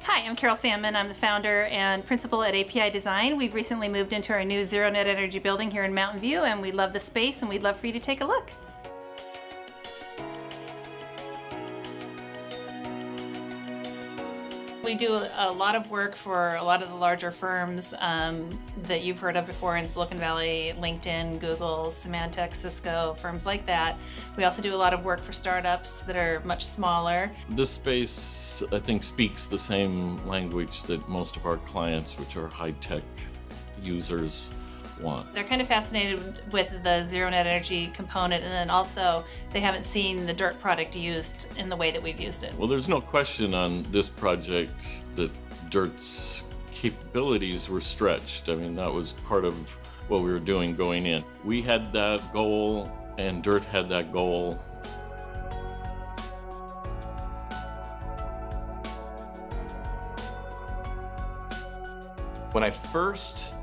Hi, I'm Carol Sandman. I'm the founder and principal at AP+I Design. We've recently moved into our new Zero Net Energy building here in Mountain View, and we love the space and we'd love for you to take a look. We do a lot of work for a lot of the larger firms that you've heard of before in Silicon Valley, LinkedIn, Google, Symantec, Cisco, firms like that. We also do a lot of work for startups that are much smaller. This space, I think, speaks the same language that most of our clients, which are high-tech users, want. They're kind of fascinated with the Zero Net Energy component, and then also they haven't seen the DIRTT product used in the way that we've used it. Well, there's no question on this project that DIRTT's capabilities were stretched. I mean, that was part of what we were doing going in. We had that goal, and DIRTT had that goal. When I first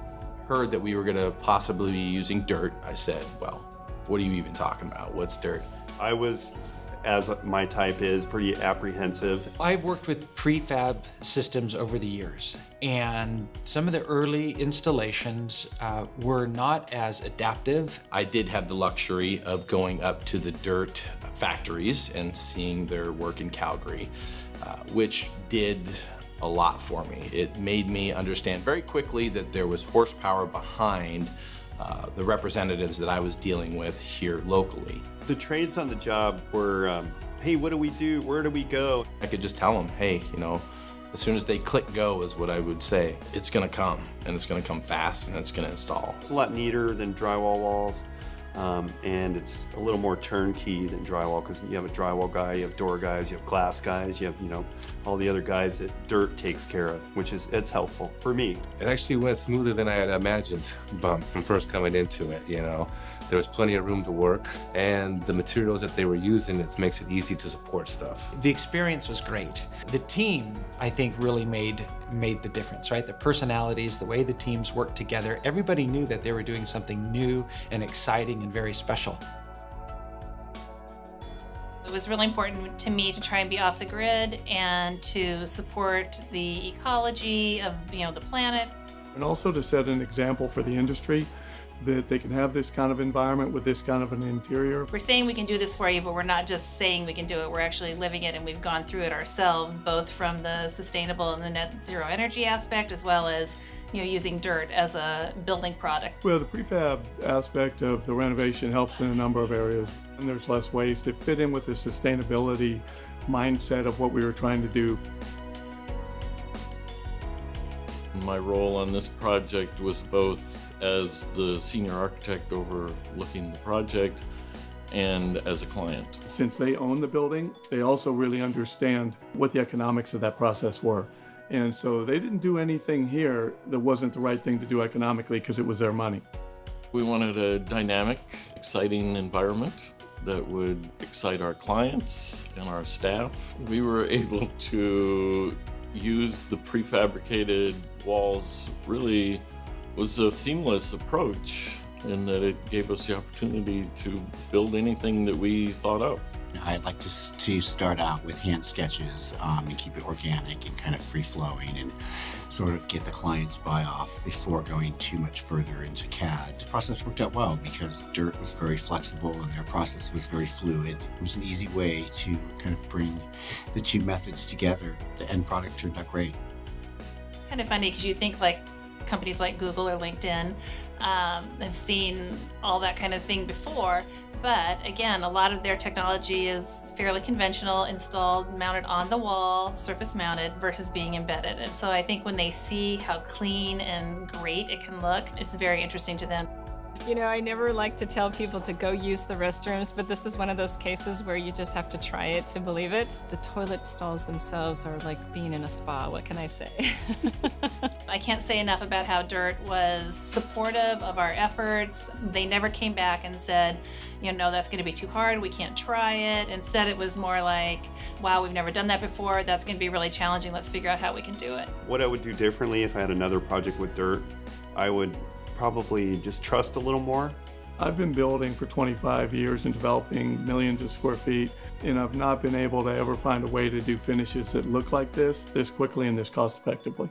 heard that we were going to possibly be using DIRTT, I said, well, what are you even talking about? What's DIRTT? I was, as my type is, pretty apprehensive. I've worked with prefab systems over the years, and some of the early installations were not as adaptive. I did have the luxury of going up to the DIRTT factories and seeing their work in Calgary, which did a lot for me. It made me understand very quickly that there was horsepower behind the representatives that I was dealing with here locally. The trades on the job were, hey, what do we do? Where do we go? I could just tell them, hey, as soon as they click go is what I would say. It's gonna come, and it's gonna come fast, and it's gonna install. It's a lot neater than drywall walls, and it's a little more turnkey than drywall, because you have a drywall guy, you have door guys, you have glass guys, you have, all the other guys that DIRTT takes care of, it's helpful for me. It actually went smoother than I had imagined from first coming into it, There was plenty of room to work, and the materials that they were using, it makes it easy to support stuff. The experience was great. The team, I think, really made the difference, right? The personalities, the way the teams worked together, everybody knew that they were doing something new and exciting and very special. It was really important to me to try and be off the grid and to support the ecology of the planet. And also to set an example for the industry that they can have this kind of environment with this kind of an interior. We're saying we can do this for you, but we're not just saying we can do it. We're actually living it, and we've gone through it ourselves, both from the sustainable and the net zero energy aspect, as well as using DIRTT as a building product. Well, the prefab aspect of the renovation helps in a number of areas, and there's less waste. It fit in with the sustainability mindset of what we were trying to do. My role on this project was both as the senior architect overlooking the project and as a client. Since they own the building, they also really understand what the economics of that process were. And so they didn't do anything here that wasn't the right thing to do economically because it was their money. We wanted a dynamic, exciting environment that would excite our clients and our staff. We were able to use the prefabricated walls. Really was a seamless approach in that it gave us the opportunity to build anything that we thought of. I'd like to start out with hand sketches and keep it organic and kind of free-flowing and sort of get the client's buy-off before going too much further into CAD. The process worked out well because DIRTT was very flexible and their process was very fluid. It was an easy way to kind of bring the two methods together. The end product turned out great. It's kind of funny because you think like companies like Google or LinkedIn have seen all that kind of thing before. But again, a lot of their technology is fairly conventional, installed, mounted on the wall, surface mounted, versus being embedded. And so I think when they see how clean and great it can look, it's very interesting to them. I never like to tell people to go use the restrooms, but this is one of those cases where you just have to try it to believe it. The toilet stalls themselves are like being in a spa, what can I say? I can't say enough about how DIRTT was supportive of our efforts. They never came back and said, no, that's going to be too hard, we can't try it. Instead, it was more like, wow, we've never done that before, that's going to be really challenging, let's figure out how we can do it. What I would do differently if I had another project with DIRTT, I would probably just trust a little more I've been building for 25 years and developing millions of square feet, and I've not been able to ever find a way to do finishes that look like this quickly and this cost effectively.